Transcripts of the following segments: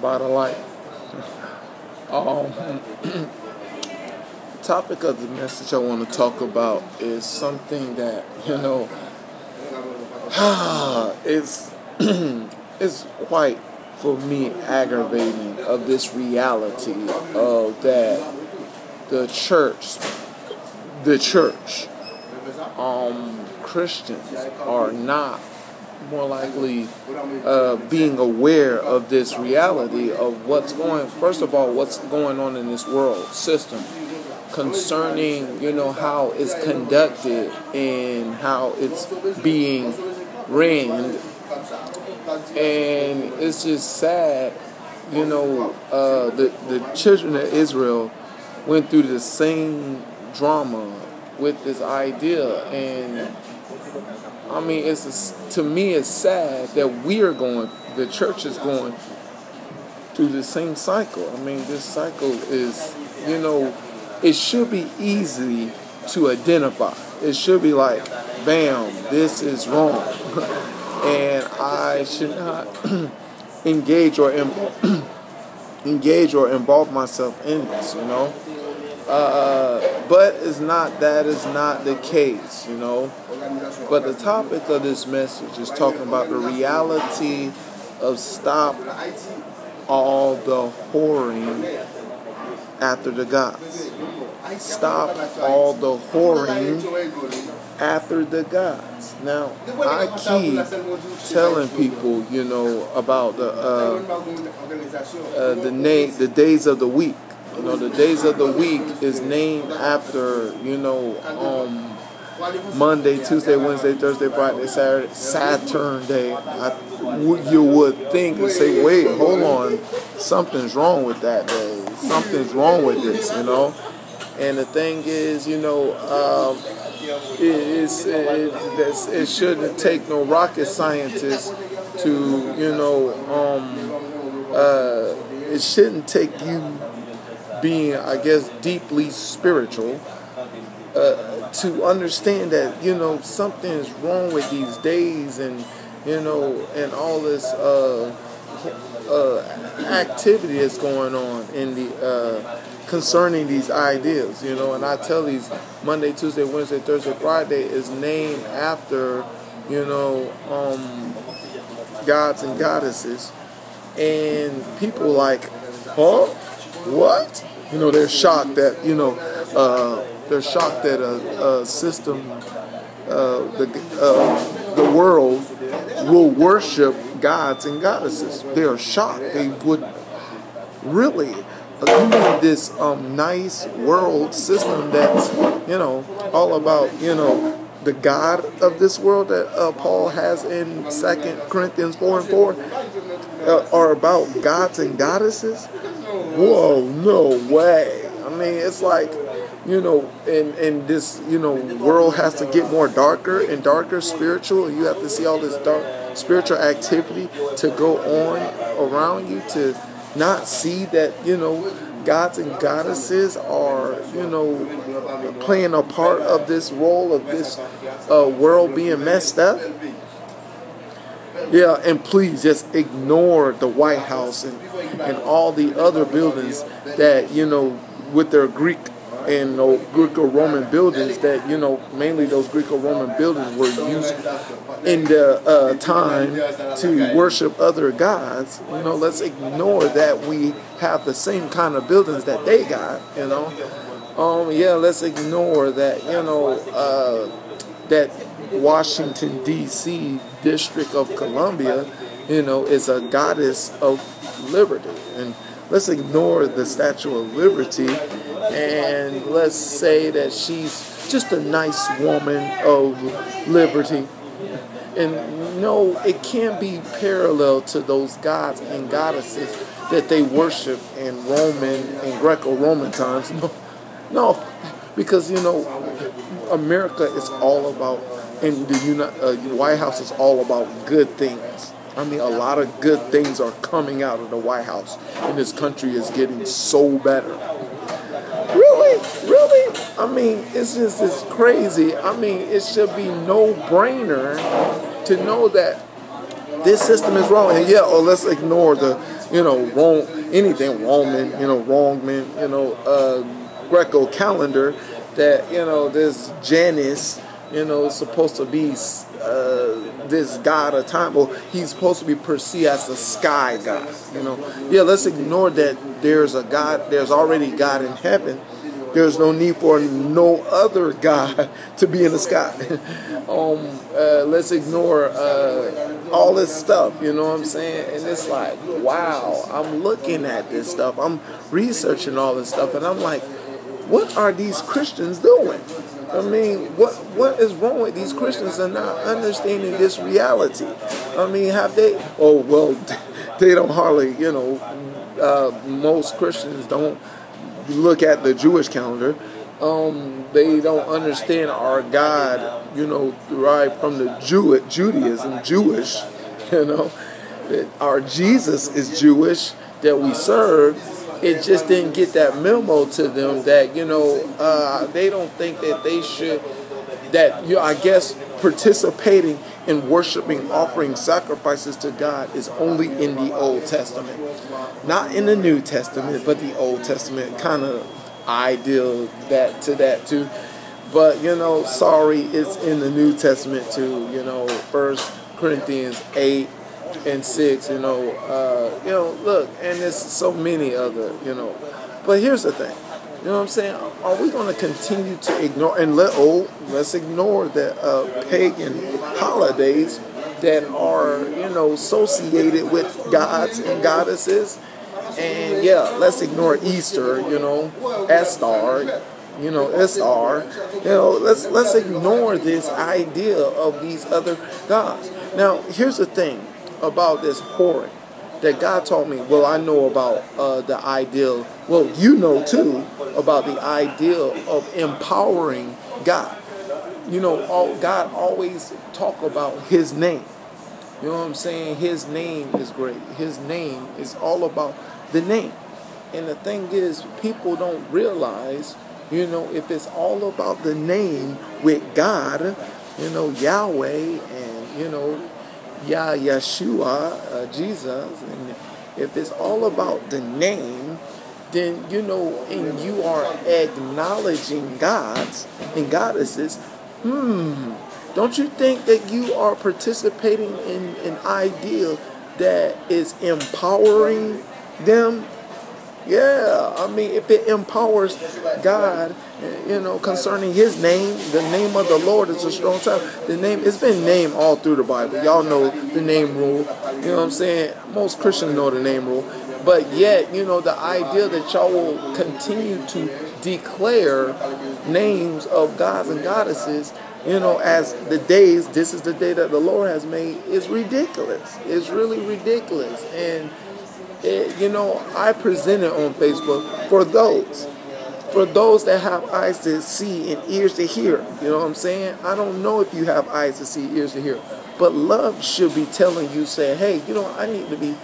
by the light. Um, Topic of the message I want to talk about is something that is it's quite for me aggravating of this reality of that the church, Christians are not more likely being aware of this reality of first of all, what's going on in this world system concerning, how it's conducted and how it's being ran. And it's just sad, the children of Israel went through the same drama with this idea. And I mean, to me, it's sad that the church is going through the same cycle. I mean, this cycle is, it should be easy to identify. It should be like, bam, this is wrong. And I should not engage or involve myself in this, but that is not the case, But the topic of this message is talking about the reality of stop all the whoring after the gods. Stop all the whoring after the gods. Now, I keep telling people, about the days of the week. The days of the week is named after, Monday, Tuesday, Wednesday, Thursday, Friday, Saturday, Saturn Day. You would think and say, wait, hold on, something's wrong with that day. Something's wrong with this, And the thing is, it shouldn't take no rocket scientist to, it shouldn't take you being, I guess, deeply spiritual to understand that, something is wrong with these days and, and all this activity that's going on in the concerning these ideas, and I tell these Monday, Tuesday, Wednesday, Thursday, Friday is named after, gods and goddesses, and people like, huh? What? They're shocked that, a system, the world will worship gods and goddesses. They're shocked. They would really, you mean this nice world system that's, all about, the God of this world that Paul has in 2 Corinthians 4:4 are about gods and goddesses? Whoa, no way. I mean, it's like, and this, world has to get more darker and darker spiritual. You have to see all this dark spiritual activity to go on around you to not see that, gods and goddesses are, playing a part of this role of this world being messed up. Yeah, and please just ignore the White House and all the other buildings that, with their Greek and Greco-Roman buildings that, mainly those Greco-Roman buildings were used in the time to worship other gods. Let's ignore that we have the same kind of buildings that they got, let's ignore that, that Washington, D.C. District of Columbia, is a goddess of liberty. And let's ignore the Statue of Liberty and let's say that she's just a nice woman of liberty. And no, it can't be parallel to those gods and goddesses that they worship in Roman and Greco-Roman times. No, because, America is all about, and the White House is all about good things. I mean, a lot of good things are coming out of the White House, and this country is getting so better. Really? I mean, it's crazy. I mean, it should be no-brainer to know that this system is wrong. And let's ignore the wrong, anything Roman, Roman, Greco calendar that, this Janus, supposed to be this god of time, or he's supposed to be perceived as the sky god, Yeah, let's ignore that there's a God, there's already God in heaven. There's no need for no other God to be in the sky. Let's ignore all this stuff, you know what I'm saying? And it's like, wow, I'm looking at this stuff. I'm researching all this stuff, and I'm like, what are these Christians doing? I mean, what is wrong with these Christians and not understanding this reality? I mean, have they? Oh, well, they don't hardly, most Christians don't look at the Jewish calendar. They don't understand our God, derived from the Judaism, Jewish, that our Jesus is Jewish that we serve. It just didn't get that memo to them that, they don't think that they should, that, I guess participating in worshiping, offering sacrifices to God is only in the Old Testament. Not in the New Testament, but the Old Testament kind of ideal to that too. But, sorry, it's in the New Testament too, 1 Corinthians 8 and 6, look, and there's so many other, But here's the thing, what I'm saying? Are we going to continue to ignore, and let's ignore the pagan holidays that are, associated with gods and goddesses? And yeah, let's ignore Easter, Estar, let's ignore this idea of these other gods. Now, here's the thing about this whoring that God told me. Well, I know about the ideal. Well, too about the ideal of empowering God. God always talk about His name. You know what I'm saying? His name is great. His name is all about the name. And the thing is, people don't realize, if it's all about the name with God, Yahweh and, Yeshua, Jesus, and if it's all about the name, then, and you are acknowledging gods and goddesses, don't you think that you are participating in an ideal that is empowering them? Yeah, I mean, if it empowers God, concerning His name, the name of the Lord is a strong tower. It's been named all through the Bible. Y'all know the name rule. You know what I'm saying? Most Christians know the name rule. But yet, the idea that y'all will continue to declare names of gods and goddesses, as the days, this is the day that the Lord has made, is ridiculous. It's really ridiculous. And I present it on Facebook for those that have eyes to see and ears to hear. You know what I'm saying? I don't know if you have eyes to see, ears to hear, but love should be telling you, say, hey, I need to be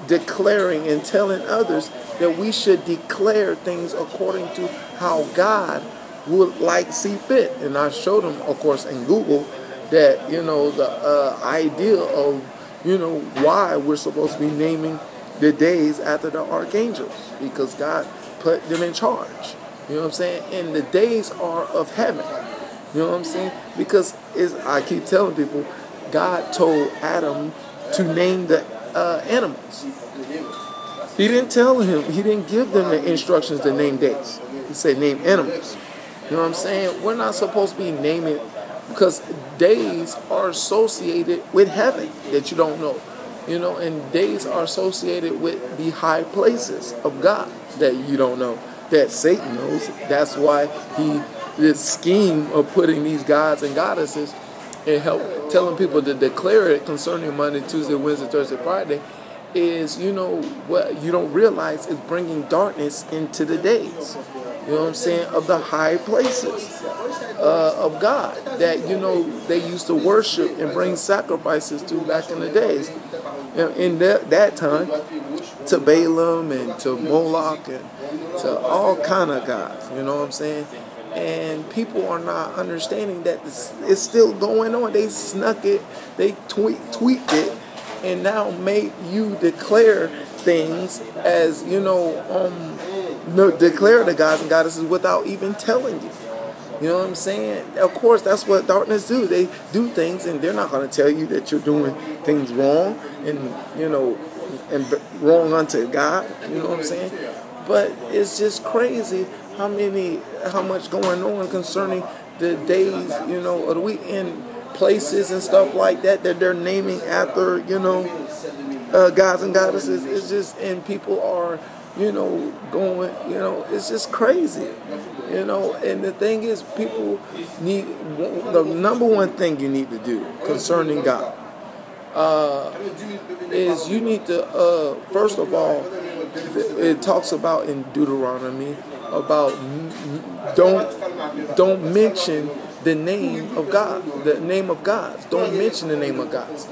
declaring and telling others that we should declare things according to how God would like see fit. And I showed them, of course, in Google that, the idea of, why we're supposed to be naming the days after the archangels, because God put them in charge. You know what I'm saying? And the days are of heaven. You know what I'm saying? Because I keep telling people, God told Adam to name the animals. He didn't tell him, He didn't give them the instructions to name days. He said name animals. You know what I'm saying? We're not supposed to be naming, because days are associated with heaven that you don't know. And days are associated with the high places of God that you don't know, that Satan knows. That's why this scheme of putting these gods and goddesses and telling people to declare it concerning Monday, Tuesday, Wednesday, Thursday, Friday is, what you don't realize is bringing darkness into the days. You know what I'm saying? Of the high places of God that, they used to worship and bring sacrifices to back in the days. In that time, to Balaam and to Moloch and to all kind of gods. You know what I'm saying? And people are not understanding that it's still going on. They snuck it, they tweaked it, and now made you declare things as, declare the gods and goddesses without even telling you. You know what I'm saying? Of course, that's what darkness do. They do things, and they're not going to tell you that you're doing things wrong and wrong unto God. You know what I'm saying? But it's just crazy how much going on concerning the days, of the week and places and stuff like that they're naming after, gods and goddesses. It's just, and people are, going, it's just crazy, and the thing is, people need, the number one thing you need to do concerning God, is you need to, first of all, it talks about in Deuteronomy about don't mention the name of God, the name of gods. Don't mention the name of gods.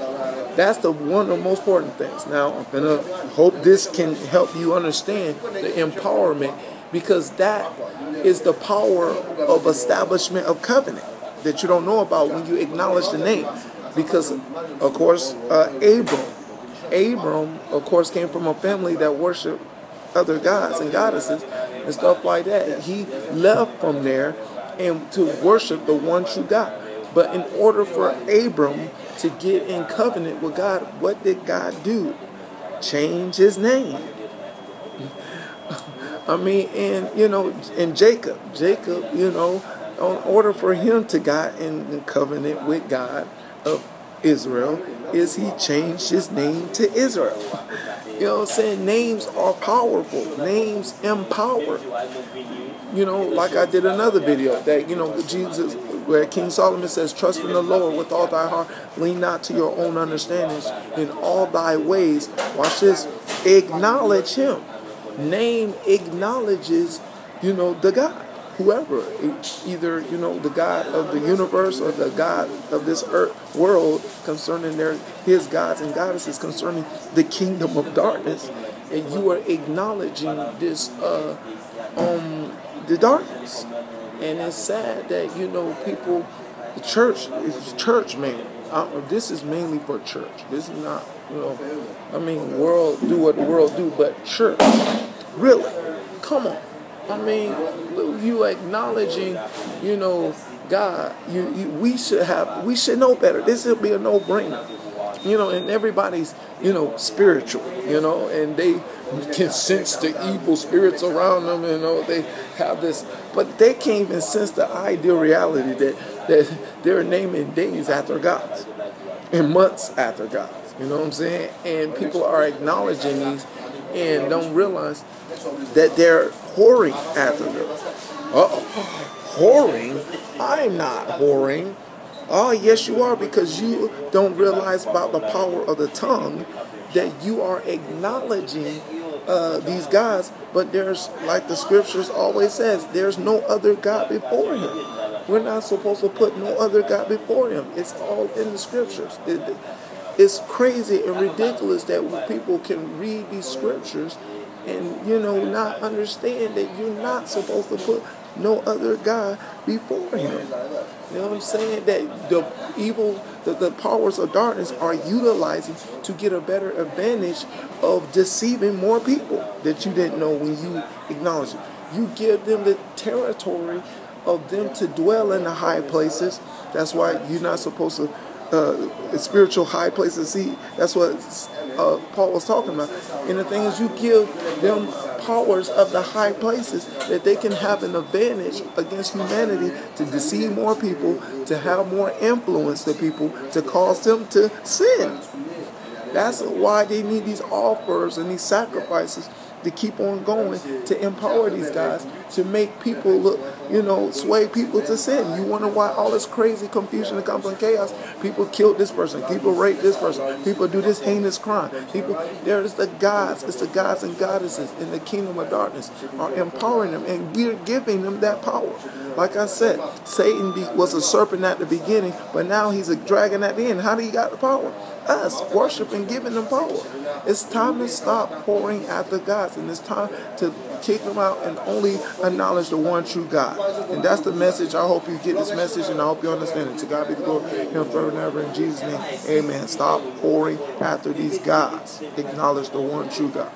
That's one of the most important things. Now, I'm gonna hope this can help you understand the empowerment, because that is the power of establishment of covenant that you don't know about when you acknowledge the name. Because, of course, Abram, of course, came from a family that worshiped other gods and goddesses and stuff like that. He left from there and to worship the one true God. But in order for Abram to get in covenant with God, what did God do? Change his name. And Jacob, in order for him to get in covenant with God of Israel, is he changed his name to Israel. You know what I'm saying? Names are powerful. Names empower. Like I did another video that, Jesus, where King Solomon says, trust in the Lord with all thy heart, lean not to your own understandings, in all thy ways, watch this, acknowledge him. Name acknowledges, the God. Whoever, either, the God of the universe or the God of this earth world, concerning his gods and goddesses, concerning the kingdom of darkness, and you are acknowledging this, the darkness. And it's sad that, people, the church is church, man. This is mainly for church. This is not, world do what the world do, but church, really, come on. You acknowledging, God. We should know better. This would be a no-brainer. And everybody's, spiritual, and they can sense the evil spirits around them. They have this, but they can't even sense the ideal reality that they're naming days after gods and months after gods. You know what I'm saying? And people are acknowledging these and don't realize that they're whoring after them. Whoring? I'm not whoring. Oh, yes, you are, because you don't realize about the power of the tongue, that you are acknowledging these gods, but there's, like the scriptures always says, there's no other God before him. We're not supposed to put no other God before him. It's all in the scriptures. It's crazy and ridiculous that people can read these scriptures and, not understand that you're not supposed to put no other God before him. You know what I'm saying? That the evil, the powers of darkness are utilizing to get a better advantage of deceiving more people that you didn't know when you acknowledge it. You give them the territory of them to dwell in the high places. That's why you're not supposed to spiritual high places. See, that's what Paul was talking about. And the thing is, you give them powers of the high places that they can have an advantage against humanity to deceive more people, to have more influence to people, to cause them to sin. That's why they need these offers and these sacrifices to keep on going, to empower these guys, to make people look, sway people to sin. You wonder why all this crazy confusion and conflict and chaos? People killed this person, people raped this person, people do this heinous crime. There's the gods, it's the gods and goddesses in the kingdom of darkness are empowering them, and we're giving them that power. Like I said, Satan was a serpent at the beginning, but now he's a dragon at the end. How do he got the power? Us, worshiping, giving them power. It's time to stop pouring after gods, and it's time to kick them out and only acknowledge the one true God. And that's the message. I hope you get this message, and I hope you understand it. To God be the glory, him forever and ever, in Jesus' name, amen. Stop pouring after these gods. Acknowledge the one true God.